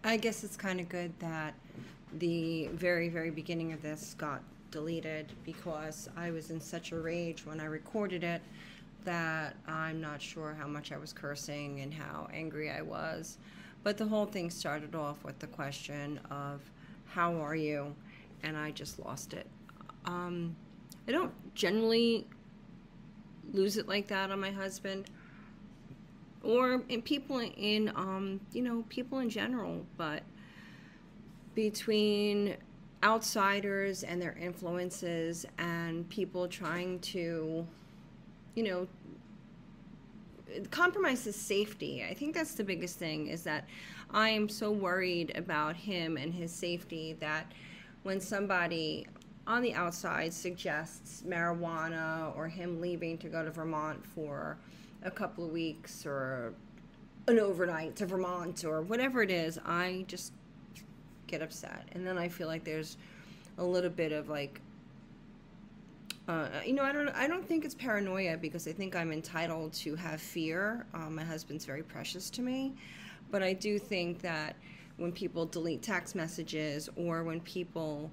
I guess it's kind of good that the very, very beginning of this got deleted because I was in such a rage when I recorded it that I'm not sure how much I was cursing and how angry I was. But the whole thing started off with the question of, how are you? And I just lost it. I don't generally lose it like that on my husband or in people in people in general, but between outsiders and their influences and people trying to compromise his safety. I think that's the biggest thing, is that I am so worried about him and his safety that when somebody on the outside suggests marijuana or him leaving to go to Vermont for a couple of weeks or an overnight to Vermont or whatever it is, I just get upset. And then I feel like there's a little bit of like, I don't think it's paranoia, because I think I'm entitled to have fear. My husband's very precious to me. But I do think that when people delete text messages or when people,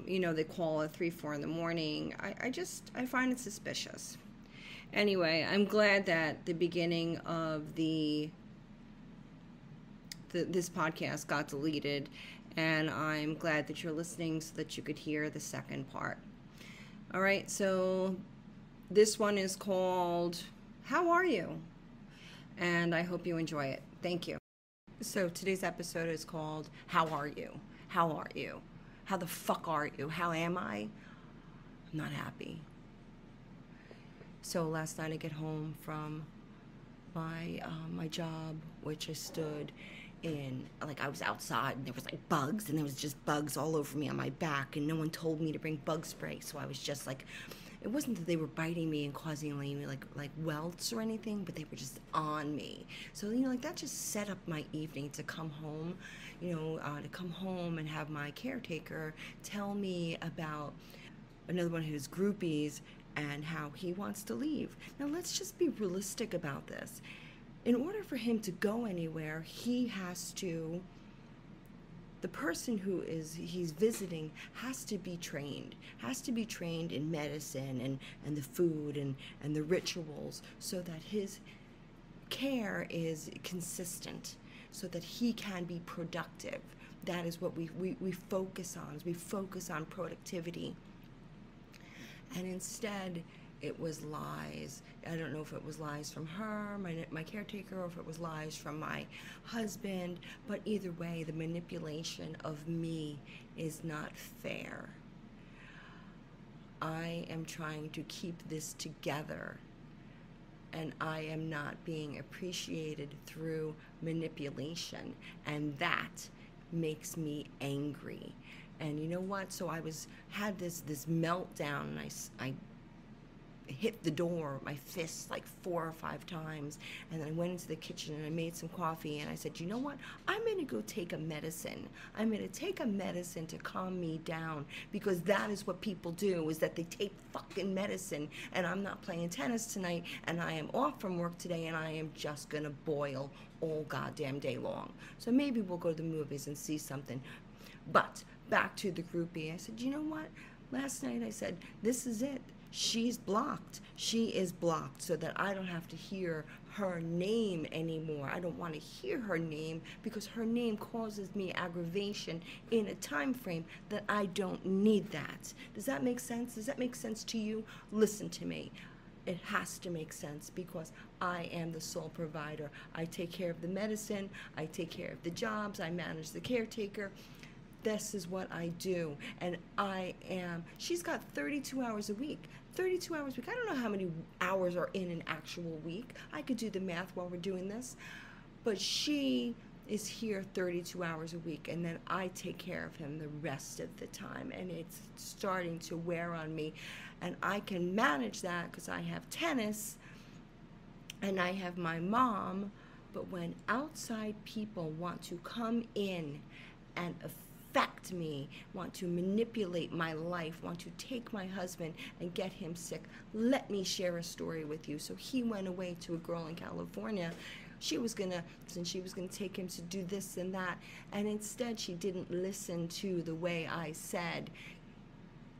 they call at 3, 4 in the morning, I find it suspicious. Anyway, I'm glad that the beginning of this podcast got deleted, and I'm glad that you're listening so that you could hear the second part. All right, so this one is called How Are You? And I hope you enjoy it. Thank you. So today's episode is called How Are You? How are you? How the fuck are you? How am I? I'm not happy. So last night I get home from my job, which I stood in, like, I was outside and there was like bugs, and there was just bugs all over me on my back, and no one told me to bring bug spray, so I was just like, it wasn't that they were biting me and causing me like welts or anything, but they were just on me. So that just set up my evening to come home, to come home and have my caretaker tell me about another one of his groupies and how he wants to leave. Now let's just be realistic about this. In order for him to go anywhere, the person he's visiting has to be trained in medicine and the food and the rituals, so that his care is consistent, so that he can be productive. That is what we focus on. We focus on productivity. And instead, it was lies. I don't know if it was lies from her, my caretaker, or if it was lies from my husband, but either way, the manipulation of me is not fair. I am trying to keep this together, and I am not being appreciated through manipulation, and that makes me angry. And you know what? So I had this meltdown, and I hit the door with my fists like 4 or 5 times, and then I went into the kitchen and I made some coffee, and I said, you know what? I'm going to go take a medicine. I'm going to take a medicine to calm me down, because that is what people do, is that they take fucking medicine. And I'm not playing tennis tonight, and I am off from work today, and I am just going to boil all goddamn day long. So maybe we'll go to the movies and see something. But back to the groupie. I said, you know what? Last night I said, this is it. She's blocked. She is blocked, so that I don't have to hear her name anymore. I don't want to hear her name, because her name causes me aggravation in a time frame that I don't need that. Does that make sense? Does that make sense to you? Listen to me. It has to make sense, because I am the sole provider. I take care of the medicine. I take care of the jobs. I manage the caretaker. This is what I do. And she's got 32 hours a week. 32 hours a week. I don't know how many hours are in an actual week. I could do the math while we're doing this. But she is here 32 hours a week, and then I take care of him the rest of the time. And it's starting to wear on me. And I can manage that because I have tennis and I have my mom. But when outside people want to come in and affect me, want to manipulate my life, want to take my husband and get him sick, let me share a story with you. So he went away to a girl in California She was gonna take him to do this and that, and instead she didn't listen to the way I said,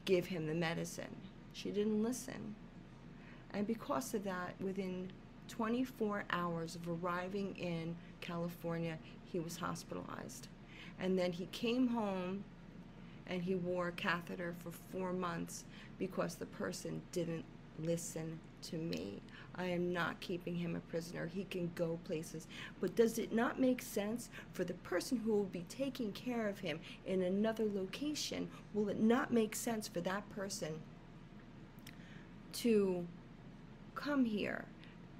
give him the medicine. She didn't listen. And because of that, within 24 hours of arriving in California, he was hospitalized. And then he came home and he wore a catheter for 4 months because the person didn't listen to me. I am not keeping him a prisoner. He can go places. But does it not make sense for the person who will be taking care of him in another location, will it not make sense for that person to come here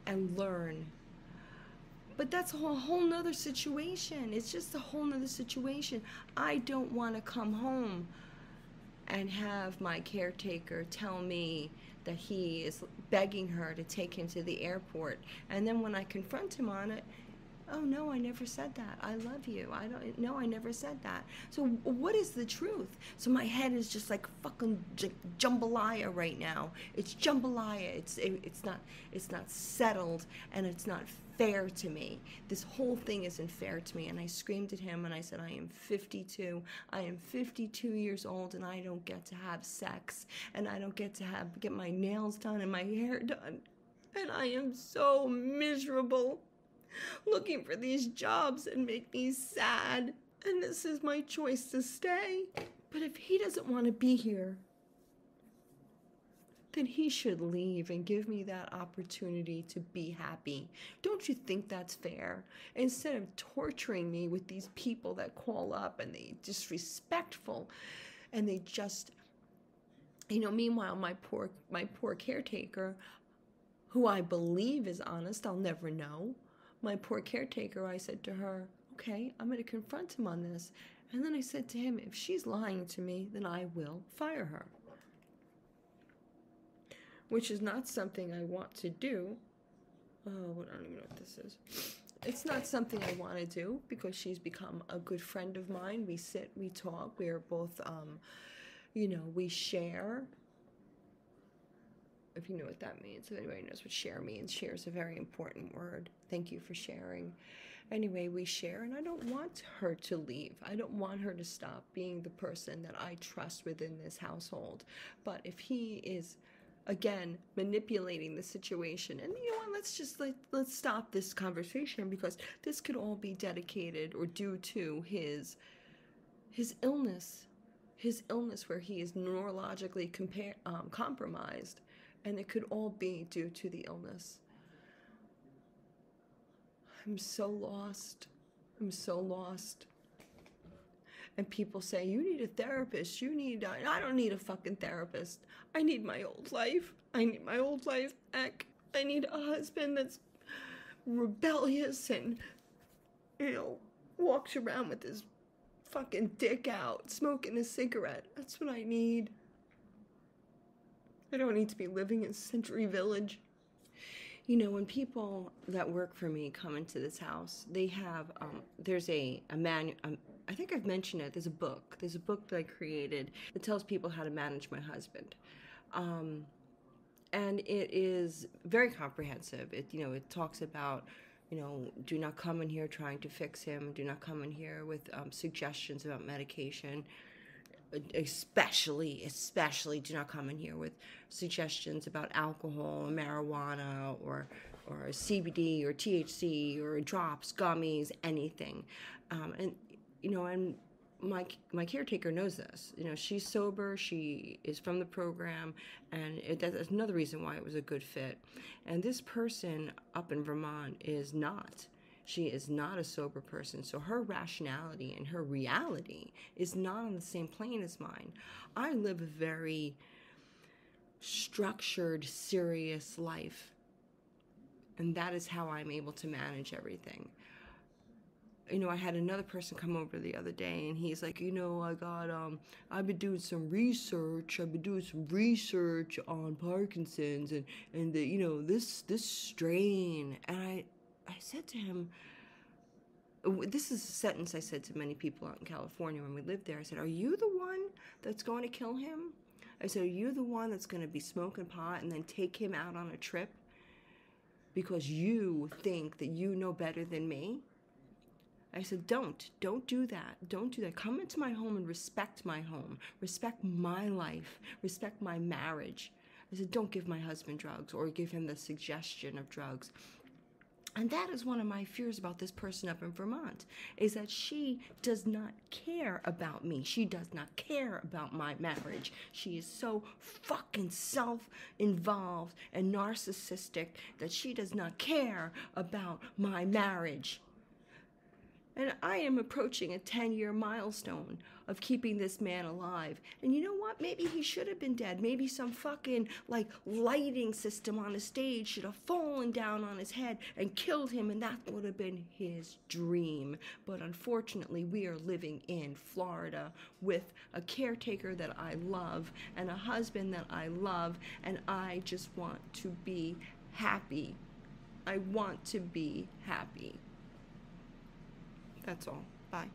and learn? But that's a whole nother situation. It's just a whole nother situation. I don't want to come home and have my caretaker tell me that he is begging her to take him to the airport. And then when I confront him on it, oh no, I never said that. I love you. I never said that. So what is the truth? So my head is just like fucking jambalaya right now. It's jambalaya. It's not settled, and it's not fair to me. This whole thing isn't fair to me. And I screamed at him and I said, I am 52. I am 52 years old and I don't get to have sex, and I don't get to get my nails done and my hair done. And I am so miserable, looking for these jobs and make me sad. And this is my choice to stay. But if he doesn't want to be here, then he should leave and give me that opportunity to be happy. Don't you think that's fair? Instead of torturing me with these people that call up and they disrespectful, and they just, meanwhile my poor caretaker, who I believe is honest, I'll never know. My poor caretaker, I said to her, okay, I'm going to confront him on this. And then I said to him, if she's lying to me, then I will fire her. Which is not something I want to do. Oh, I don't even know what this is. It's not something I want to do because she's become a good friend of mine. We sit, we talk, we are both, we share. If you know what that means, if anybody knows what share means, share is a very important word. Thank you for sharing. Anyway, we share, and I don't want her to leave. I don't want her to stop being the person that I trust within this household. But if he is, again, manipulating the situation, and you know what, let's stop this conversation, because this could all be dedicated or due to his illness, where he is neurologically compromised. And it could all be due to the illness. I'm so lost. And people say, you need a therapist. I don't need a fucking therapist. I need my old life. I need my old life back. I need a husband that's rebellious and, walks around with his fucking dick out, smoking a cigarette. That's what I need. I don't need to be living in Century Village. When people that work for me come into this house, they have, there's a manual, I think I've mentioned it, there's a book that I created that tells people how to manage my husband. And it is very comprehensive. It talks about, do not come in here trying to fix him. Do not come in here with suggestions about medication. Especially do not come in here with suggestions about alcohol or marijuana or CBD or THC or drops, gummies, anything. And my caretaker knows this. She's sober. She is from the program, and that's another reason why it was a good fit. And this person up in Vermont is not. She is not a sober person, so her rationality and her reality is not on the same plane as mine. I live a very structured, serious life, and that is how I'm able to manage everything. I had another person come over the other day, and he's like, I've been doing some research. On Parkinson's and this strain, and I said to him, this is a sentence I said to many people out in California when we lived there. I said, are you the one that's going to kill him? I said, are you the one that's going to be smoking pot and then take him out on a trip? because you think that you know better than me. I said, don't do that. Don't do that. Come into my home and respect my home. Respect my life. Respect my marriage. I said, don't give my husband drugs or give him the suggestion of drugs. And that is one of my fears about this person up in Vermont, is that she does not care about me. She does not care about my marriage. She is so fucking self-involved and narcissistic that she does not care about my marriage. And I am approaching a 10-year milestone of keeping this man alive. And you know what? Maybe he should have been dead. Maybe some fucking like lighting system on a stage should have fallen down on his head and killed him, and that would have been his dream. But unfortunately, we are living in Florida with a caretaker that I love and a husband that I love, and I just want to be happy. I want to be happy. That's all. Bye.